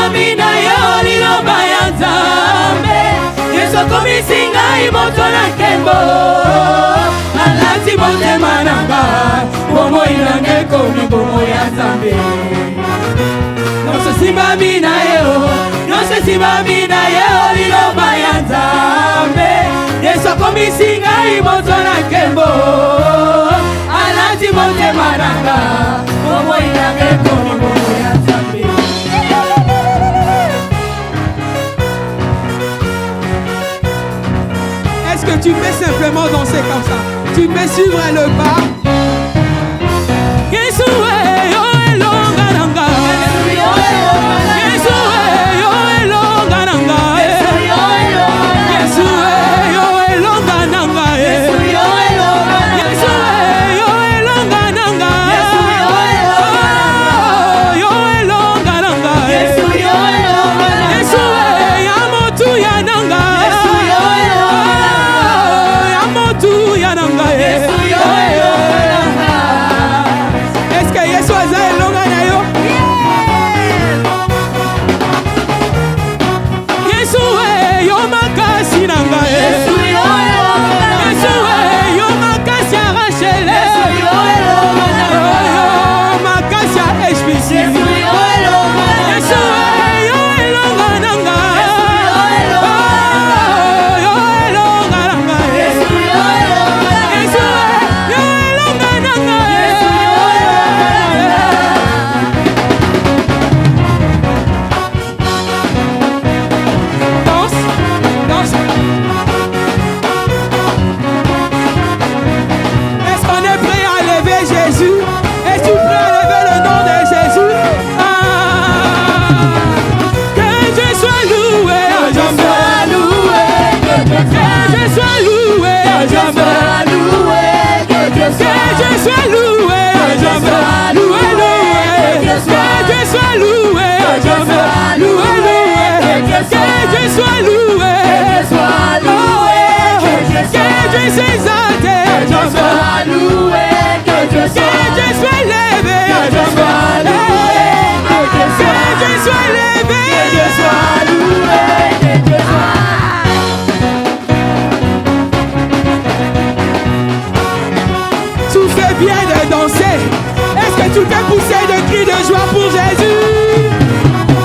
simami na yo liloba ya Nzambe Yesu akomisi ngai moto na nkembo alati motema na ngai bomoi na ngai ekomi bomoi ya Nzambe nyonso simami na yo nyonso simami na yo liloba ya Nzambe Yesu akomisi ngai moto na nkembo alati motema na ngai bomoi na ngai ekomi bomoi ya Nzambe. Est-ce que tu peux simplement danser comme ça? Tu peux suivre le pas? Tu peux pousser de cris de joie pour Jésus.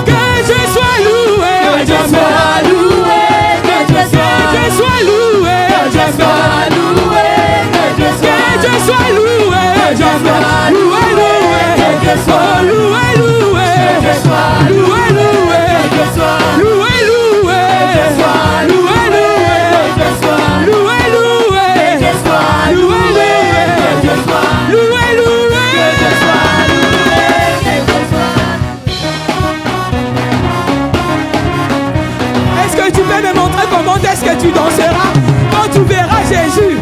Que je sois loué, que je sois loué, que je sois loué, que je sois loué, que je sois loué, que je sois loué, que je sois loué, loué, que je sois loué, loué, que je sois loué, loué, que je sois loué, loué, que je sois loué, loué, que je sois loué, loué, que je sois loué, loué. Tu peux me montrer comment est-ce que tu danseras quand tu verras Jésus?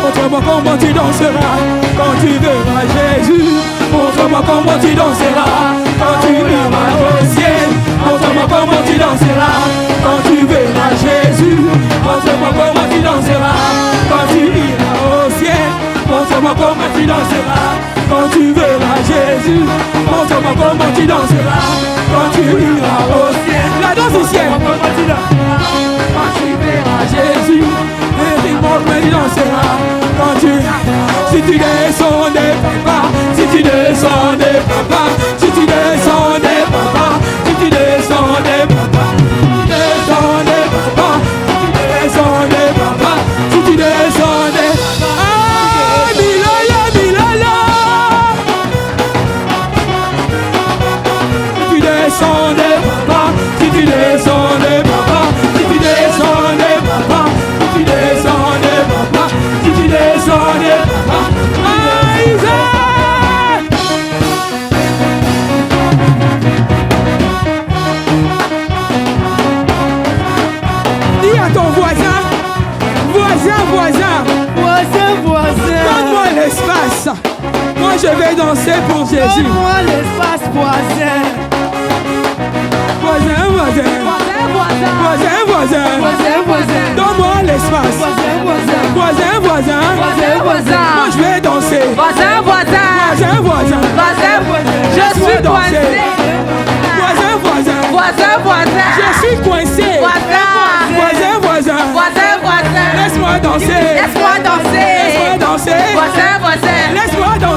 Montre-moi comment tu danseras quand tu verras Jésus. Montre-moi comment tu danseras quand tu iras au ciel. Montre-moi comment tu danseras quand tu verras Jésus. Montre-moi comment tu danseras quand tu iras au ciel. Montre-moi comment tu danseras quand tu verras Jésus. Montre-moi comment tu danseras quand tu iras au ciel. La danse du ciel. Comment tu danseras quand tu verras Jésus. Et dis-moi comment tu danseras quand tu... Si tu descends des papas, si tu descends des papas, si tu descends des papas, si tu descends des papas, descends des papas, si tu descends des papas, si tu descends des papas. Si tu descends des papas, si tu descends des papas, si tu descends des papas, si tu descends des papas, Isaac. Dis à ton voisin, voisin, donne-moi l'espace. Moi je vais danser pour Jésus. Donne-moi l'espace, voisin. Voisin, voisin. Voisin, voisin. Donne-moi l'espace. Voisin, voisin. Moi je vais danser. Voisin, voisin. Je suis coincé. Voisin. Je suis coincé. Voisin. Laisse-moi danser. Laisse-moi danser. Voisin. Laisse-moi danser.